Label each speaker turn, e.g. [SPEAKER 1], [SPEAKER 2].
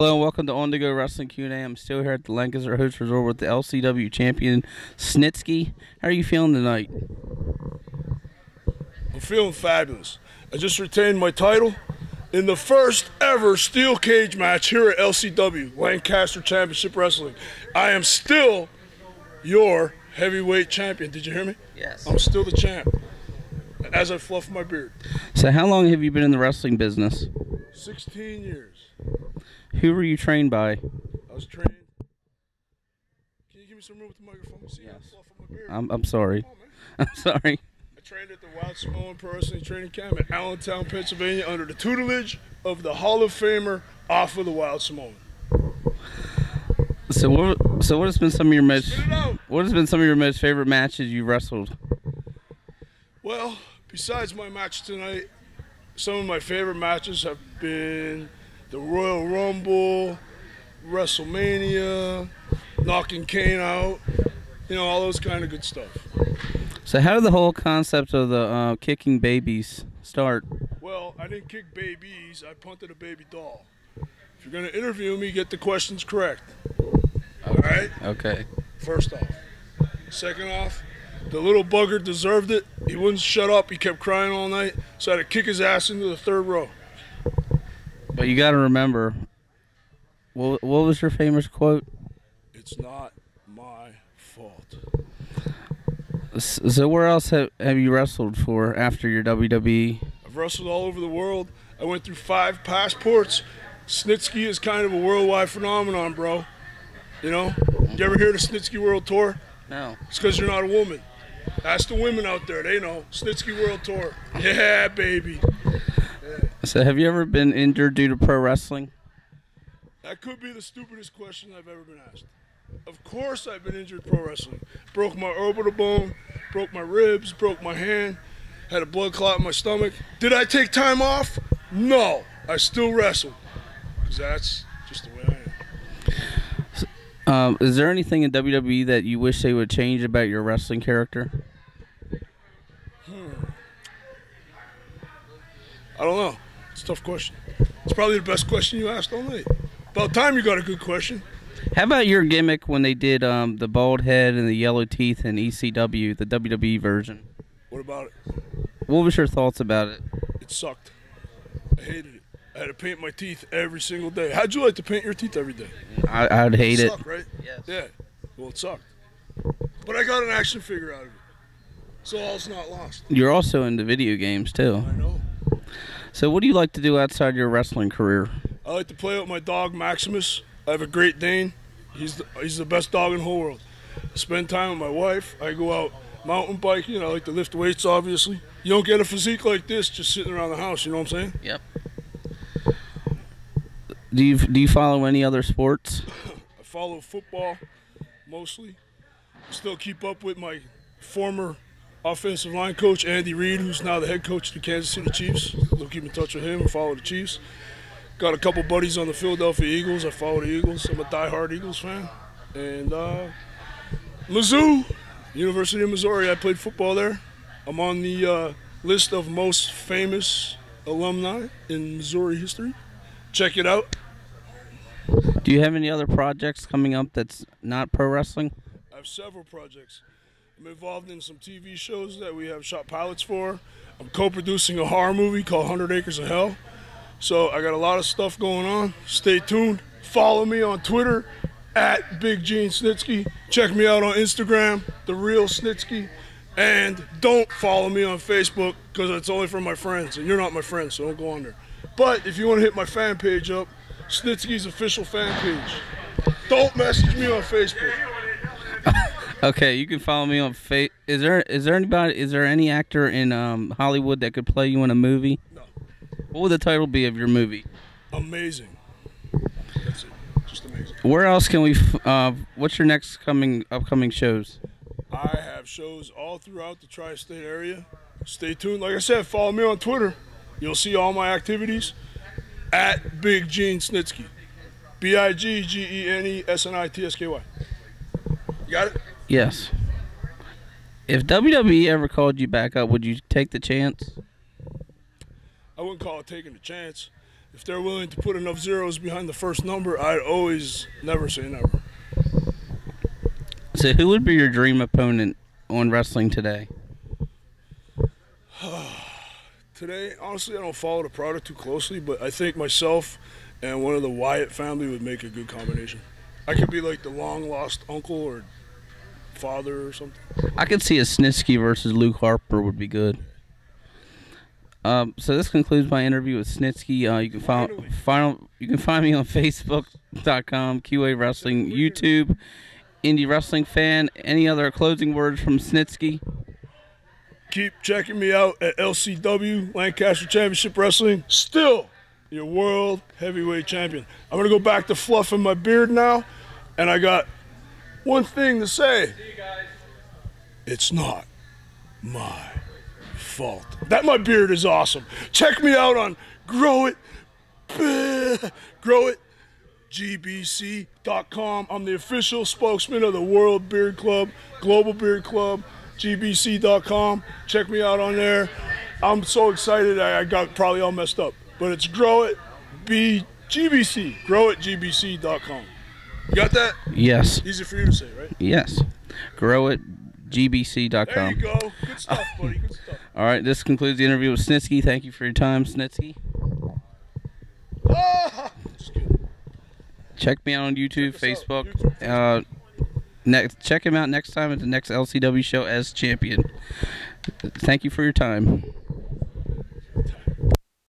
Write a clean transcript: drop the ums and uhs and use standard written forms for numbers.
[SPEAKER 1] Hello and welcome to On The Go Wrestling Q&A. I'm still here at the Lancaster Host Resort with the LCW champion, Snitsky. How are you feeling tonight?
[SPEAKER 2] I'm feeling fabulous. I just retained my title in the first ever steel cage match here at LCW, Lancaster Championship Wrestling. I am still your heavyweight champion. Did you hear me?
[SPEAKER 1] Yes.
[SPEAKER 2] I'm still the champ, as I fluff my beard.
[SPEAKER 1] So how long have you been in the wrestling business?
[SPEAKER 2] 16 years.
[SPEAKER 1] Who were you trained by?
[SPEAKER 2] I was trained. Can you give me some room with the microphone? See,
[SPEAKER 1] Yes.
[SPEAKER 2] I'm fluffing my beard.
[SPEAKER 1] I'm sorry.
[SPEAKER 2] Come on, man.
[SPEAKER 1] I'm sorry.
[SPEAKER 2] I trained at the Wild Samoan Pro Wrestling Training Camp in Allentown, Pennsylvania, under the tutelage of the Hall of Famer off of the Wild Samoan.
[SPEAKER 1] So what has been some of your most
[SPEAKER 2] Spit it out.
[SPEAKER 1] what has been some of your most favorite matches you wrestled?
[SPEAKER 2] Well, besides my match tonight, some of my favorite matches have been the Royal Rumble, WrestleMania, knocking Kane out, you know, all those kind of good stuff.
[SPEAKER 1] So how did the whole concept of the kicking babies start?
[SPEAKER 2] Well, I didn't kick babies, I punted a baby doll. If you're going to interview me, get the questions correct. All right?
[SPEAKER 1] Okay.
[SPEAKER 2] First off. Second off, the little bugger deserved it. He wouldn't shut up. He kept crying all night, so I had to kick his ass into the third row.
[SPEAKER 1] But you got to remember, what was your famous quote?
[SPEAKER 2] It's not my fault.
[SPEAKER 1] So where else have you wrestled for after your WWE?
[SPEAKER 2] I've wrestled all over the world. I went through 5 passports. Snitsky is kind of a worldwide phenomenon, bro. You know? You ever hear the Snitsky World Tour?
[SPEAKER 1] No.
[SPEAKER 2] It's because you're not a woman. Ask the women out there. They know. Snitsky World Tour. Yeah, baby. Yeah.
[SPEAKER 1] So have you ever been injured due to pro wrestling?
[SPEAKER 2] That could be the stupidest question I've ever been asked. Of course I've been injured pro wrestling. Broke my orbital bone, broke my ribs, broke my hand, had a blood clot in my stomach. Did I take time off? No. I still wrestle. Because that's just the way I am.
[SPEAKER 1] Is there anything in WWE that you wish they would change about your wrestling character?
[SPEAKER 2] I don't know. It's a tough question. It's probably the best question you asked all night. About time you got a good question.
[SPEAKER 1] How about your gimmick when they did the bald head and the yellow teeth in ECW, the WWE version?
[SPEAKER 2] What about it?
[SPEAKER 1] What was your thoughts about it?
[SPEAKER 2] It sucked. I hated it. I had to paint my teeth every single day. How'd you like to paint your teeth every day?
[SPEAKER 1] I'd hate it.
[SPEAKER 2] Sucked, right?
[SPEAKER 1] Yes.
[SPEAKER 2] Yeah. Well, it sucked. But I got an action figure out of it. So all's not lost.
[SPEAKER 1] You're also into video games, too.
[SPEAKER 2] I know.
[SPEAKER 1] So what do you like to do outside your wrestling career?
[SPEAKER 2] I like to play with my dog, Maximus. I have a Great Dane. He's the best dog in the whole world. I spend time with my wife. I go out mountain biking. I like to lift weights, obviously. You don't get a physique like this just sitting around the house, you know what I'm saying?
[SPEAKER 1] Yep. Do you follow any other sports?
[SPEAKER 2] I follow football, mostly. Still keep up with my former offensive line coach, Andy Reid, who's now the head coach of the Kansas City Chiefs. Still keep in touch with him and follow the Chiefs. Got a couple buddies on the Philadelphia Eagles. I follow the Eagles. I'm a diehard Eagles fan. And Mizzou, University of Missouri, I played football there. I'm on the list of most famous alumni in Missouri history. Check it out.
[SPEAKER 1] Do you have any other projects coming up that's not pro wrestling?
[SPEAKER 2] I have several projects. I'm involved in some TV shows that we have shot pilots for. I'm co-producing a horror movie called 100 Acres of Hell. So I got a lot of stuff going on. Stay tuned. Follow me on Twitter at Big Gene Snitsky. Check me out on Instagram, The Real Snitsky. And don't follow me on Facebook because it's only for my friends. And you're not my friend, so don't go on there. But if you want to hit my fan page up, Snitsky's official fan page. Don't message me on Facebook.
[SPEAKER 1] Okay, you can follow me on Is there any actor in Hollywood that could play you in a movie?
[SPEAKER 2] No.
[SPEAKER 1] What would the title be of your movie?
[SPEAKER 2] Amazing. That's it. Just amazing.
[SPEAKER 1] Where else can we? What's your next upcoming shows?
[SPEAKER 2] I have shows all throughout the tri-state area. Stay tuned. Like I said, follow me on Twitter. You'll see all my activities at Big Gene Snitsky. BIGGENESNITSKY. You got it?
[SPEAKER 1] Yes. If WWE ever called you back up, would you take the chance?
[SPEAKER 2] I wouldn't call it taking a chance. if they're willing to put enough zeros behind the first number, I'd always never say never.
[SPEAKER 1] So who would be your dream opponent on Wrestling Today?
[SPEAKER 2] Today, honestly, I don't follow the product too closely, but I think myself and one of the Wyatt family would make a good combination. I could be like the long-lost uncle or father or something.
[SPEAKER 1] I could see a Snitsky versus Luke Harper would be good. So this concludes my interview with Snitsky. You can find me on Facebook.com, QA Wrestling, YouTube, Indie Wrestling Fan. Any other closing words from Snitsky?
[SPEAKER 2] Keep checking me out at LCW, Lancaster Championship Wrestling. Still your world heavyweight champion. I'm going to go back to fluffing my beard now, and I got one thing to say.
[SPEAKER 1] See you guys.
[SPEAKER 2] It's not my fault. That my beard is awesome. Check me out on GBC.com. I'm the official spokesman of the World Beard Club, Global Beard Club, GBC.com. Check me out on there. I'm so excited I got probably all messed up. But it's GBC. GrowItGBC.com. You got that?
[SPEAKER 1] Yes.
[SPEAKER 2] Easy for you to say, right?
[SPEAKER 1] Yes. GrowItGBC.com.
[SPEAKER 2] There you go. Good stuff, buddy. Good stuff.
[SPEAKER 1] All right, this concludes the interview with Snitsky. Thank you for your time, Snitsky.
[SPEAKER 2] Just kidding.
[SPEAKER 1] Check me out on YouTube, Facebook.
[SPEAKER 2] YouTube.
[SPEAKER 1] Check him out next time at the next LCW show as champion. Thank you for your time.